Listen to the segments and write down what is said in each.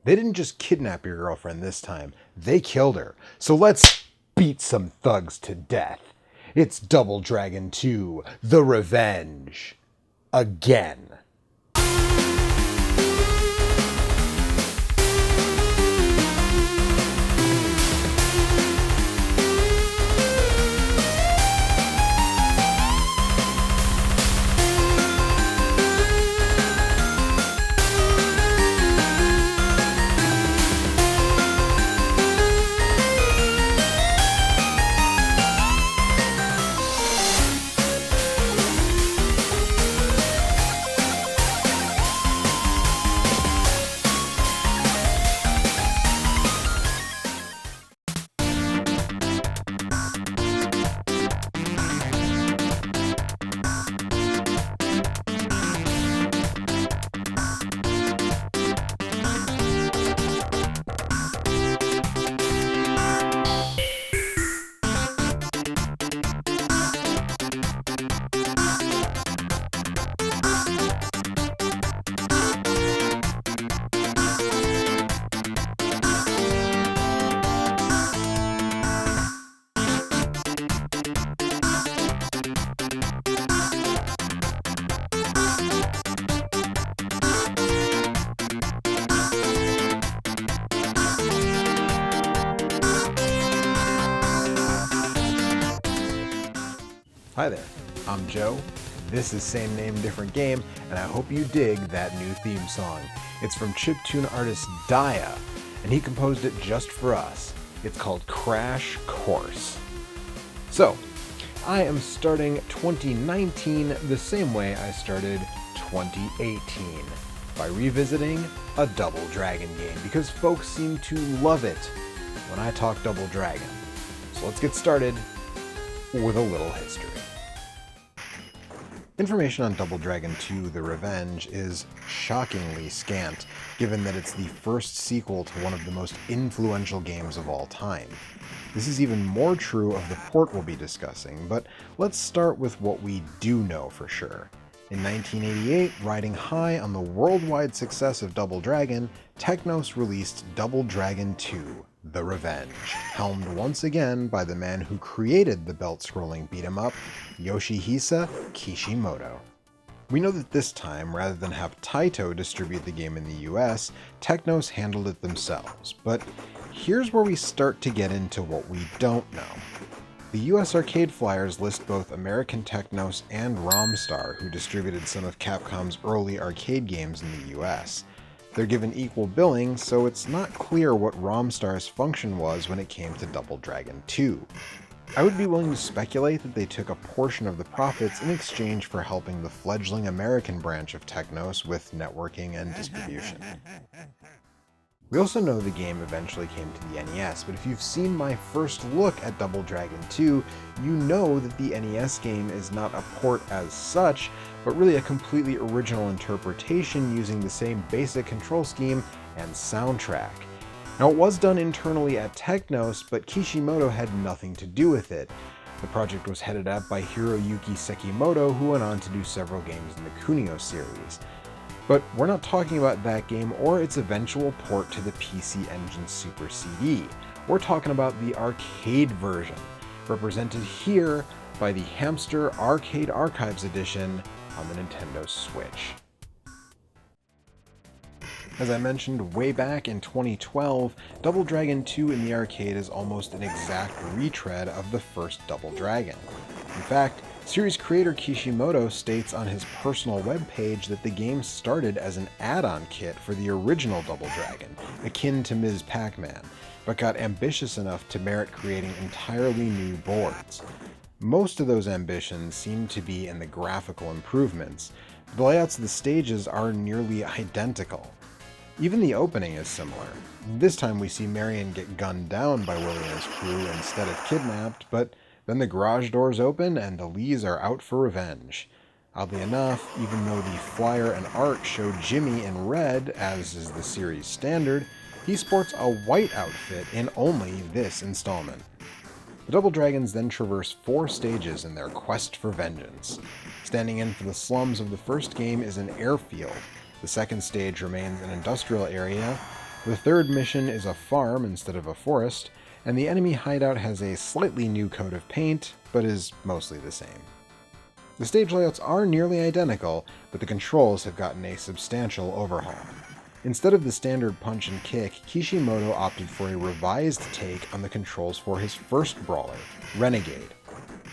They didn't just kidnap your girlfriend this time, they killed her. So let's beat some thugs to death. It's Double Dragon 2, The Revenge. Again. Hi there, I'm Joe, this is Same Name Different Game, and I hope you dig that new theme song. It's from chiptune artist Daya, and he composed it just for us. It's called Crash Course. So, I am starting 2019 the same way I started 2018, by revisiting a Double Dragon game, because folks seem to love it when I talk Double Dragon. So let's get started with a little history. Information on Double Dragon 2 The Revenge is shockingly scant, given that it's the first sequel to one of the most influential games of all time. This is even more true of the port we'll be discussing, but let's start with what we do know for sure. In 1988, riding high on the worldwide success of Double Dragon, Technos released Double Dragon 2 The Revenge, helmed once again by the man who created the belt-scrolling beat-em-up, Yoshihisa Kishimoto. We know that this time, rather than have Taito distribute the game in the US, Technos handled it themselves, but here's where we start to get into what we don't know. The US arcade flyers list both American Technos and Romstar, who distributed some of Capcom's early arcade games in the US. They're given equal billing, so it's not clear what Romstar's function was when it came to Double Dragon 2. I would be willing to speculate that they took a portion of the profits in exchange for helping the fledgling American branch of Technos with networking and distribution. We also know the game eventually came to the NES, but if you've seen my first look at Double Dragon 2, you know that the NES game is not a port as such, but really a completely original interpretation using the same basic control scheme and soundtrack. Now, it was done internally at Technos, but Kishimoto had nothing to do with it. The project was headed up by Hiroyuki Sekimoto, who went on to do several games in the Kunio series. But we're not talking about that game or its eventual port to the PC Engine Super CD. We're talking about the arcade version, represented here by the Hamster Arcade Archives Edition on the Nintendo Switch. As I mentioned way back in 2012, Double Dragon 2 in the arcade is almost an exact retread of the first Double Dragon. In fact, series creator Kishimoto states on his personal webpage that the game started as an add-on kit for the original Double Dragon, akin to Ms. Pac-Man, but got ambitious enough to merit creating entirely new boards. Most of those ambitions seem to be in the graphical improvements. The layouts of the stages are nearly identical. Even the opening is similar. This time we see Marion get gunned down by Willie and his crew instead of kidnapped, but then the garage doors open and the Lees are out for revenge. Oddly enough, even though the flyer and art show Jimmy in red, as is the series standard, he sports a white outfit in only this installment. The Double Dragons then traverse 4 stages in their quest for vengeance. Standing in for the slums of the first game is an airfield. The second stage remains an industrial area. The third mission is a farm instead of a forest, and the enemy hideout has a slightly new coat of paint, but is mostly the same. The stage layouts are nearly identical, but the controls have gotten a substantial overhaul. Instead of the standard punch and kick, Kishimoto opted for a revised take on the controls for his first brawler, Renegade.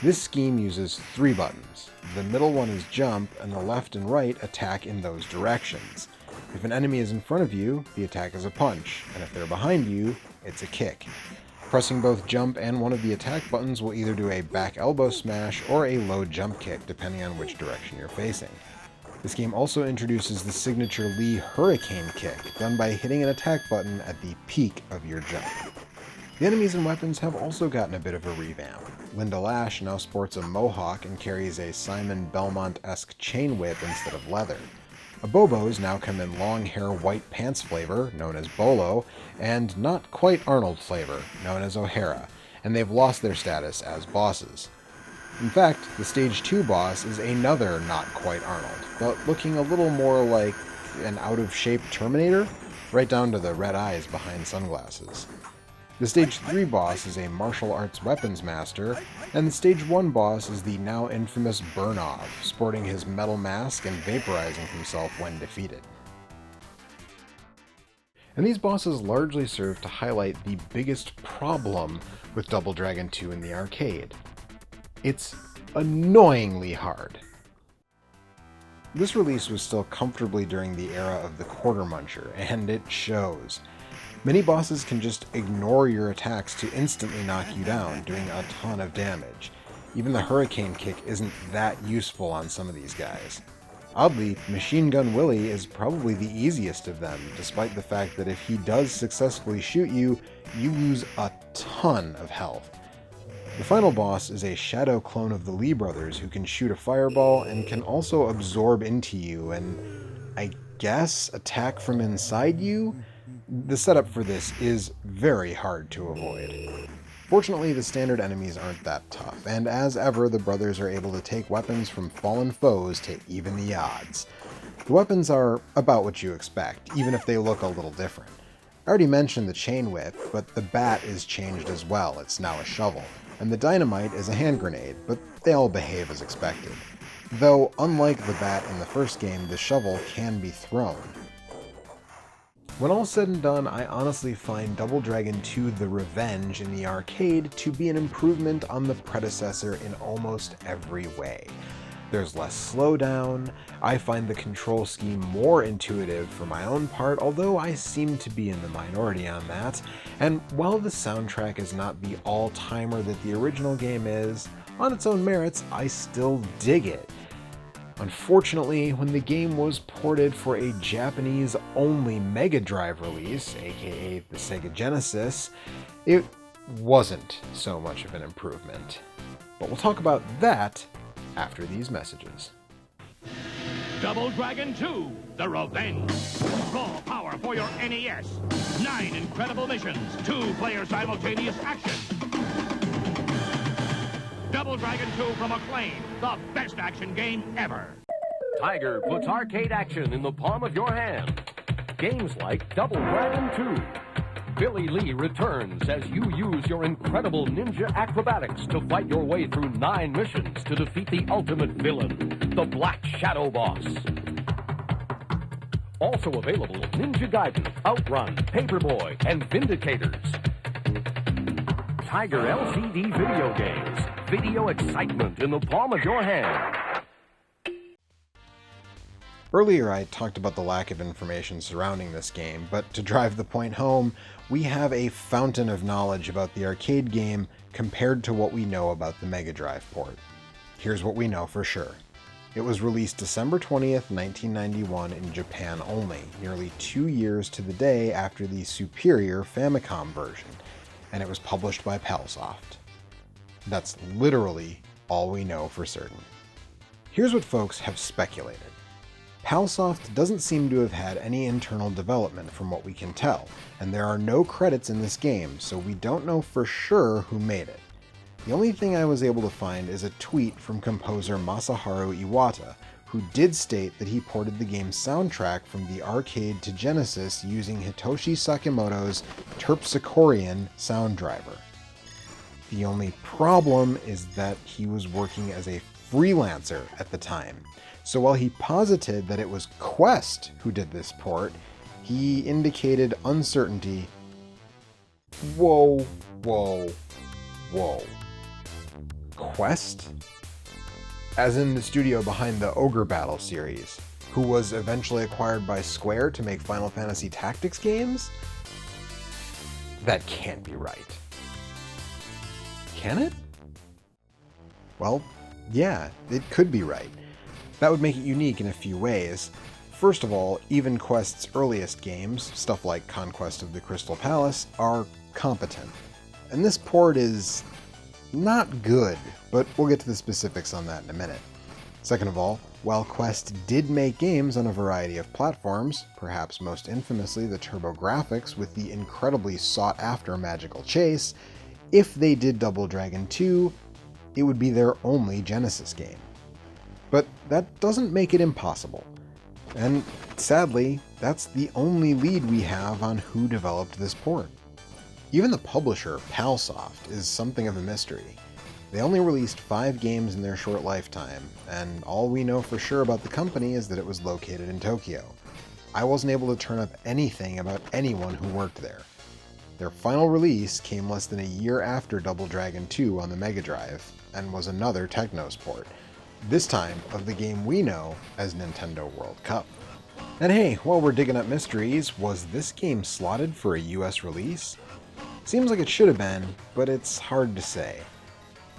This scheme uses 3 buttons. The middle one is jump, and the left and right attack in those directions. If an enemy is in front of you, the attack is a punch, and if they're behind you, it's a kick. Pressing both jump and one of the attack buttons will either do a back elbow smash or a low jump kick, depending on which direction you're facing. This game also introduces the signature Lee Hurricane kick, done by hitting an attack button at the peak of your jump. The enemies and weapons have also gotten a bit of a revamp. Linda Lash now sports a mohawk and carries a Simon Belmont-esque chain whip instead of leather. Abobos now come in long hair white pants flavor, known as Bolo, and not quite Arnold flavor, known as O'Hara, and they've lost their status as bosses. In fact, the Stage 2 boss is another not quite Arnold, but looking a little more like an out-of-shape Terminator, right down to the red eyes behind sunglasses. The Stage 3 boss is a martial arts weapons master, and the Stage 1 boss is the now infamous Burnov, sporting his metal mask and vaporizing himself when defeated. And these bosses largely serve to highlight the biggest problem with Double Dragon 2 in the arcade. It's annoyingly hard. This release was still comfortably during the era of the Quarter Muncher, and it shows. Many bosses can just ignore your attacks to instantly knock you down, doing a ton of damage. Even the Hurricane kick isn't that useful on some of these guys. Oddly, Machine Gun Willie is probably the easiest of them, despite the fact that if he does successfully shoot you, you lose a ton of health. The final boss is a shadow clone of the Lee brothers who can shoot a fireball and can also absorb into you and, I guess, attack from inside you? The setup for this is very hard to avoid. Fortunately, the standard enemies aren't that tough, and as ever, the brothers are able to take weapons from fallen foes to even the odds. The weapons are about what you expect, even if they look a little different. I already mentioned the chain whip, but the bat is changed as well, it's now a shovel, and the dynamite is a hand grenade, but they all behave as expected. Though, unlike the bat in the first game, the shovel can be thrown. When all said and done, I honestly find Double Dragon 2 The Revenge in the arcade to be an improvement on the predecessor in almost every way. There's less slowdown, I find the control scheme more intuitive for my own part, although I seem to be in the minority on that, and while the soundtrack is not the all-timer that the original game is, on its own merits, I still dig it. Unfortunately, when the game was ported for a Japanese-only Mega Drive release, aka the Sega Genesis, it wasn't so much of an improvement. But we'll talk about that after these messages. Double Dragon 2, The Revenge. Raw power for your NES. 9 incredible missions, 2-player simultaneous action. Double Dragon 2 from Acclaim, the best action game ever. Tiger puts arcade action in the palm of your hand. Games like Double Dragon 2. Billy Lee returns as you use your incredible ninja acrobatics to fight your way through 9 missions to defeat the ultimate villain, the Black Shadow Boss. Also available, Ninja Gaiden, Outrun, Paperboy, and Vindicators. Tiger LCD video games. Video excitement in the palm of your hand. Earlier I talked about the lack of information surrounding this game, but to drive the point home, we have a fountain of knowledge about the arcade game compared to what we know about the Mega Drive port. Here's what we know for sure. It was released December 20th, 1991 in Japan only, nearly 2 years to the day after the superior Famicom version, and it was published by Palsoft. That's literally all we know for certain. Here's what folks have speculated. Palsoft doesn't seem to have had any internal development from what we can tell, and there are no credits in this game, so we don't know for sure who made it. The only thing I was able to find is a tweet from composer Masaharu Iwata, who did state that he ported the game's soundtrack from the arcade to Genesis using Hitoshi Sakimoto's Terpsichorean sound driver. The only problem is that he was working as a freelancer at the time, so while he posited that it was Quest who did this port, he indicated uncertainty. Whoa, whoa, whoa. Quest? As in the studio behind the Ogre Battle series, who was eventually acquired by Square to make Final Fantasy Tactics games? That can't be right. Can it? Well, yeah, it could be right. That would make it unique in a few ways. First of all, even Quest's earliest games, stuff like Conquest of the Crystal Palace, are competent. And this port is not good, but we'll get to the specifics on that in a minute. Second of all, while Quest did make games on a variety of platforms, perhaps most infamously the TurboGrafx with the incredibly sought-after Magical Chase, if they did Double Dragon 2, it would be their only Genesis game. But that doesn't make it impossible. And sadly, that's the only lead we have on who developed this port. Even the publisher, Palsoft, is something of a mystery. They only released 5 games in their short lifetime, and all we know for sure about the company is that it was located in Tokyo. I wasn't able to turn up anything about anyone who worked there. Their final release came less than a year after Double Dragon 2 on the Mega Drive, and was another Technos port, this time of the game we know as Nintendo World Cup. And hey, while we're digging up mysteries, was this game slotted for a US release? Seems like it should have been, but it's hard to say.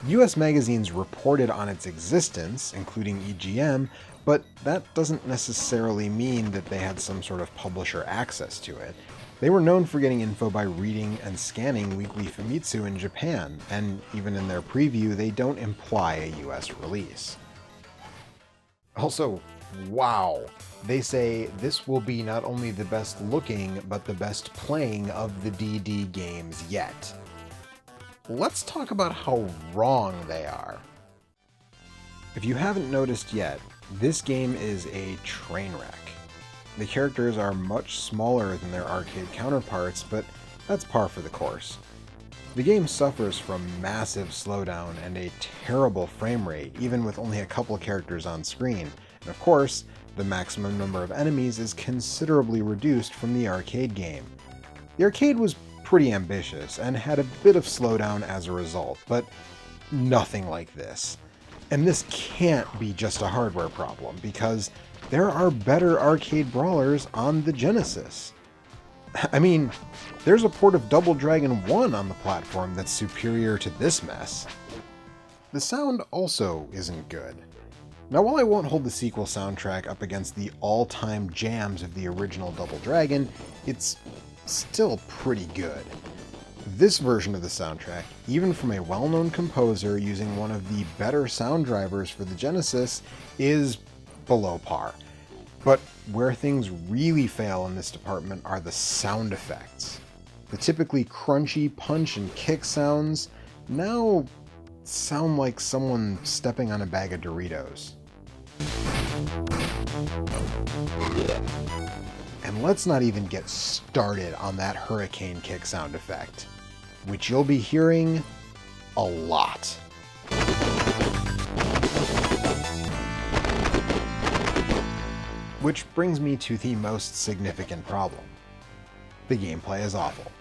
US magazines reported on its existence, including EGM, but that doesn't necessarily mean that they had some sort of publisher access to it. They were known for getting info by reading and scanning Weekly Famitsu in Japan, and even in their preview, they don't imply a US release. Also, wow! They say this will be not only the best looking, but the best playing of the DD games yet. Let's talk about how wrong they are. If you haven't noticed yet, this game is a train wreck. The characters are much smaller than their arcade counterparts, but that's par for the course. The game suffers from massive slowdown and a terrible frame rate, even with only a couple characters on screen, and of course, the maximum number of enemies is considerably reduced from the arcade game. The arcade was pretty ambitious and had a bit of slowdown as a result, but nothing like this. And this can't be just a hardware problem, because there are better arcade brawlers on the Genesis. I mean, there's a port of Double Dragon 1 on the platform that's superior to this mess. The sound also isn't good. Now, while I won't hold the sequel soundtrack up against the all-time jams of the original Double Dragon, it's still pretty good. This version of the soundtrack, even from a well-known composer using one of the better sound drivers for the Genesis, is below par. But where things really fail in this department are the sound effects. The typically crunchy punch and kick sounds now sound like someone stepping on a bag of Doritos. And let's not even get started on that hurricane kick sound effect, which you'll be hearing a lot. Which brings me to the most significant problem. The gameplay is awful.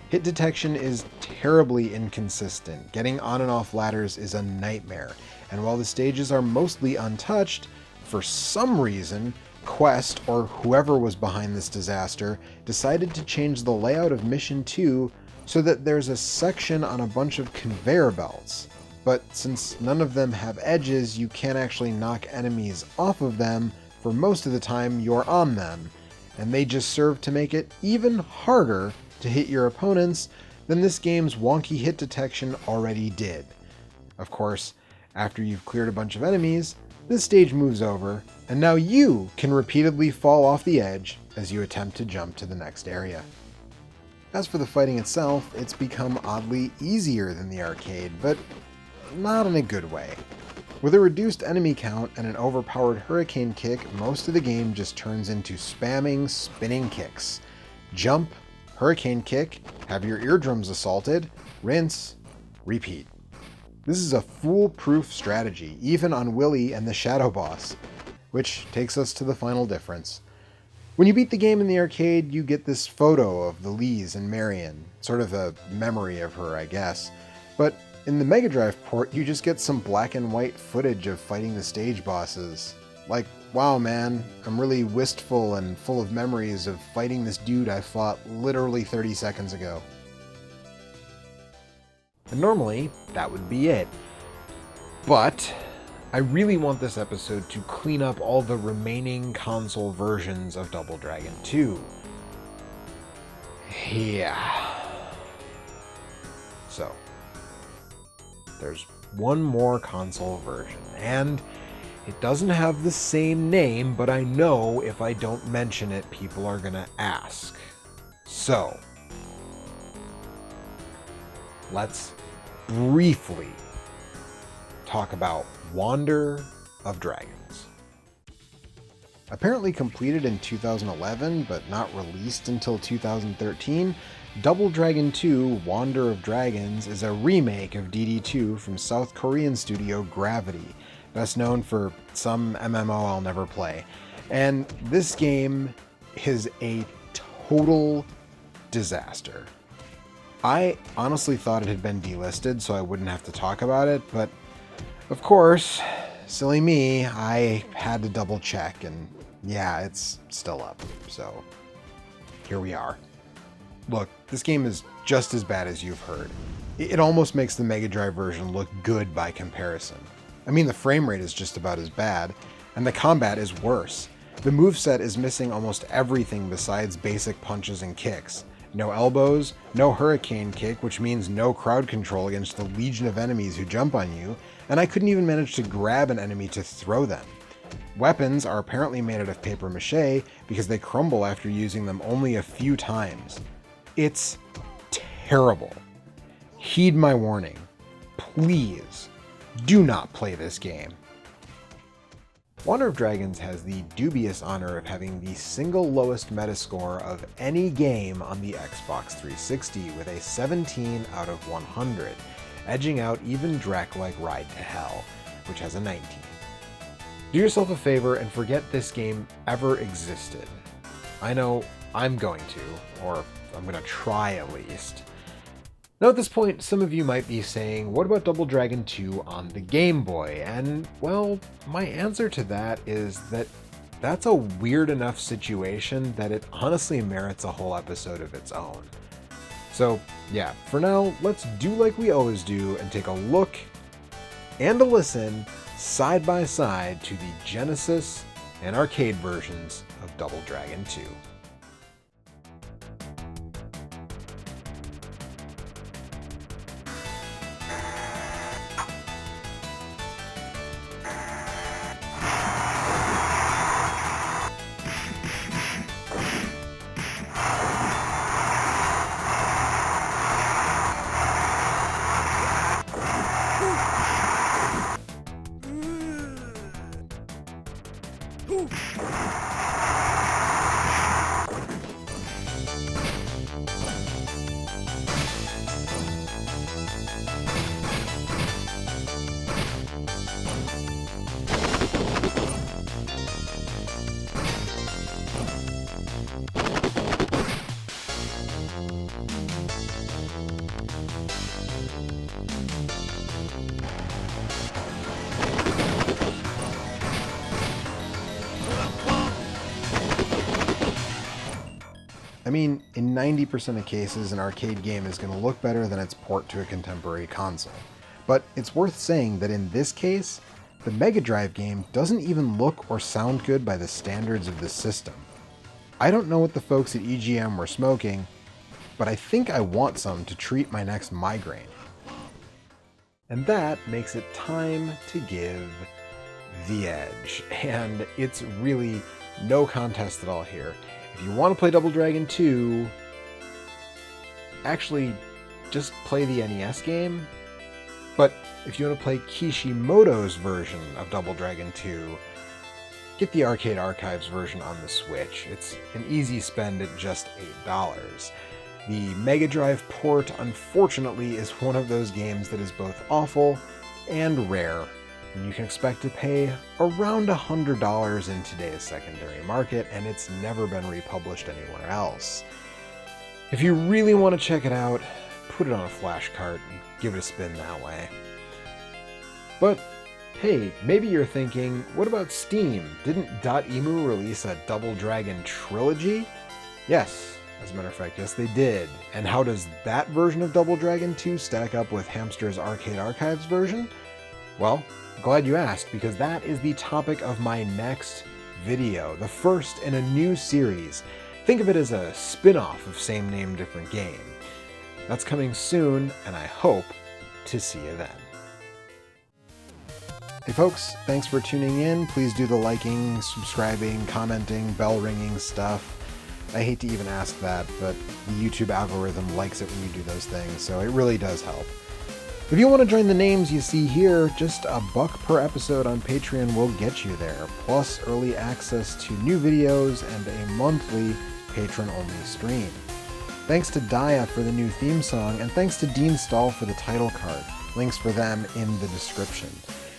Hit detection is terribly inconsistent, getting on and off ladders is a nightmare, and while the stages are mostly untouched, for some reason, Quest, or whoever was behind this disaster, decided to change the layout of Mission 2 so that there's a section on a bunch of conveyor belts. But since none of them have edges, you can't actually knock enemies off of them. For most of the time, you're on them, and they just serve to make it even harder to hit your opponents than this game's wonky hit detection already did. Of course, after you've cleared a bunch of enemies, this stage moves over, and now you can repeatedly fall off the edge as you attempt to jump to the next area. As for the fighting itself, it's become oddly easier than the arcade, but not in a good way. With a reduced enemy count and an overpowered hurricane kick, most of the game just turns into spamming spinning kicks. Jump, hurricane kick, have your eardrums assaulted, rinse, repeat. This is a foolproof strategy, even on Willy and the Shadow Boss. Which takes us to the final difference. When you beat the game in the arcade, you get this photo of the Lees and Marion, sort of a memory of her, I guess. But in the Mega Drive port, you just get some black and white footage of fighting the stage bosses. Like, wow man, I'm really wistful and full of memories of fighting this dude I fought literally 30 seconds ago. And normally, that would be it. But I really want this episode to clean up all the remaining console versions of Double Dragon 2. Yeah. So, there's one more console version, and it doesn't have the same name, but I know if I don't mention it, people are gonna ask. So, let's briefly talk about Wander of Dragons. Apparently completed in 2011, but not released until 2013, Double Dragon 2 Wander of Dragons is a remake of DD2 from South Korean studio Gravity, best known for some MMO I'll never play. And this game is a total disaster. I honestly thought it had been delisted so I wouldn't have to talk about it, but of course, silly me, I had to double check, and yeah, it's still up, so here we are. Look, this game is just as bad as you've heard. It almost makes the Mega Drive version look good by comparison. I mean, the frame rate is just about as bad, and the combat is worse. The moveset is missing almost everything besides basic punches and kicks. No elbows, no hurricane kick, which means no crowd control against the legion of enemies who jump on you, and I couldn't even manage to grab an enemy to throw them. Weapons are apparently made out of paper mache because they crumble after using them only a few times. It's terrible. Heed my warning. Please, do not play this game. Wander of Dragons has the dubious honor of having the single lowest Metascore of any game on the Xbox 360 with a 17 out of 100, edging out even Drek-like Ride to Hell, which has a 19. Do yourself a favor and forget this game ever existed. I know I'm going to, or I'm going to try at least. Now at this point, some of you might be saying, what about Double Dragon 2 on the Game Boy? And, well, my answer to that is that that's a weird enough situation that it honestly merits a whole episode of its own. So, yeah, for now, let's do like we always do and take a look and a listen side by side to the Genesis and arcade versions of Double Dragon 2. I mean, in 90% of cases, an arcade game is going to look better than its port to a contemporary console. But it's worth saying that in this case, the Mega Drive game doesn't even look or sound good by the standards of the system. I don't know what the folks at EGM were smoking, but I think I want some to treat my next migraine. And that makes it time to give the edge. And it's really no contest at all here. If you want to play Double Dragon 2, actually, just play the NES game. But if you want to play Kishimoto's version of Double Dragon 2, get the Arcade Archives version on the Switch. It's an easy spend at just $8. The Mega Drive port, unfortunately, is one of those games that is both awful and rare, and you can expect to pay around $100 in today's secondary market, and it's never been republished anywhere else. If you really want to check it out, put it on a flash cart and give it a spin that way. But hey, maybe you're thinking, what about Steam? Didn't Dotemu release a Double Dragon trilogy? Yes, as a matter of fact, yes they did. And how does that version of Double Dragon 2 stack up with Hamster's Arcade Archives version? Well, glad you asked, because that is the topic of my next video, the first in a new series. Think of it as a spin-off of Same Name Different Game. That's coming soon, and I hope to see you then. Hey folks, thanks for tuning in. Please do the liking, subscribing, commenting, bell ringing stuff. I hate to even ask that, but the YouTube algorithm likes it when you do those things, so it really does help. If you want to join the names you see here, just $1 per episode on Patreon will get you there, plus early access to new videos and a monthly patron-only stream. Thanks to Daya for the new theme song, and thanks to Dean Stahl for the title card. Links for them in the description.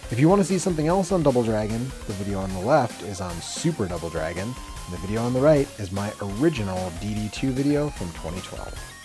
If you want to see something else on Double Dragon, the video on the left is on Super Double Dragon, and the video on the right is my original DD2 video from 2012.